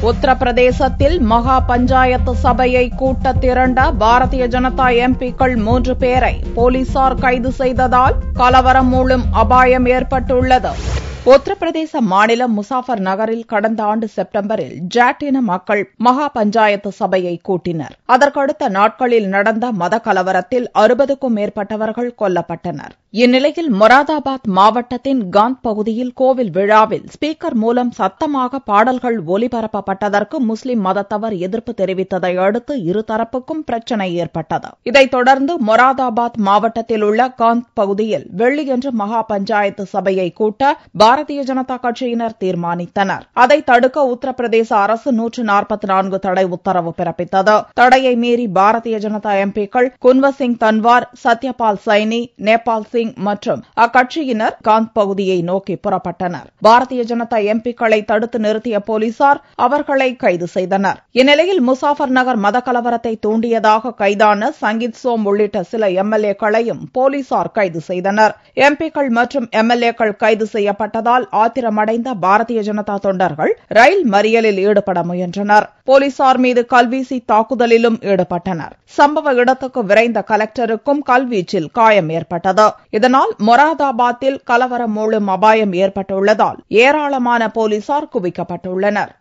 உத்தரப்பிரதேசத்தில் மகா பஞ்சாயத்து சபையை கூட்ட திரண்ட பாரதிய ஜனதா எம்பிக்கள் 3 பேரை போலீசார் கைது செய்ததால் கலவரம் மூளும் அபாயம் ஏற்பட்டுள்ளது. உத்தரப்பிரதேச மாநிலம் முசாஃபர் நகரில் கடந்த ஆண்டு செப்டம்பரில் ஜாட் இன மக்கள் மகா பஞ்சாயத்து சபையை கூட்டினர். அதற்கடுத்த நாட்களில் நடந்த மத கலவரத்தில் 60க்கும் மேற்பட்டவர்கள் கொல்லப்பட்டனர். இந்நிலையில் மொராதாபாத் மாவட்டத்தின் காந்த் பகுதியில் கோவில் விழாவில் ஸ்பீக்கர் மூலம் சத்தமாக பாடல்கள் ஒலிபரப்பப்பட்டதற்கு முஸ்லிம் மதத்தவர் எதிர்ப்பு தெரிவித்ததை அடுத்து இருதரப்புக்கும் பிரச்சினை ஏற்பட்டது. இதைத் தொடர்ந்து மொராதாபாத் மாவட்டத்தில் உள்ள காந்த் பகுதியில் வெள்ளியன்று மகா பஞ்சாயத்து சபையை கூட்ட பாரதிய ஜனதா கட்சியினர் தீர்மானித்தனர். அதை தடுக்க உத்தரப்பிரதேச அரசு 144 தடை உத்தரவு பிறப்பித்தது. தடையை மீறி பாரதிய ஜனதா எம்பிக்கள் குன்வர் சிங் தன்வார், சத்யபால் சைனி, நேபால் சிங் மற்றும் அக்கட்சியினர் காந்த் பகுதியை நோக்கி புறப்பட்டனர். பாரதிய ஜனதா எம்பிக்களை தடுத்து நிறுத்திய போலீசார் அவர்களை கைது செய்தனர். இந்நிலையில் முசாஃபர் நகர் மத கலவரத்தை தூண்டியதாக கைதான சங்கீத் சோம் உள்ளிட்ட சில எம்எல்ஏக்களையும் போலீசார் கைது செய்தனர். எம்பிக்கள் மற்றும் எம்எல்ஏக்கள் கைது செய்யப்பட்டதால் ஆத்திரமடைந்த பாரதிய ஜனதா தொண்டர்கள் ரயில் மறியலில் ஈடுபட முயன்றனர். போலீசார் மீது கல்வீசி தாக்குதலிலும் ஈடுபட்டனர். சம்பவ இடத்துக்கு விரைந்த கலெக்டருக்கும் கல்வீச்சில் காயம் ஏற்பட்டது. இதனால் மொராதாபாத்தில் கலவரம் மூளும் அபாயம் ஏற்பட்டுள்ளதால் ஏராளமான போலீசார் குவிக்கப்பட்டுள்ளனர்.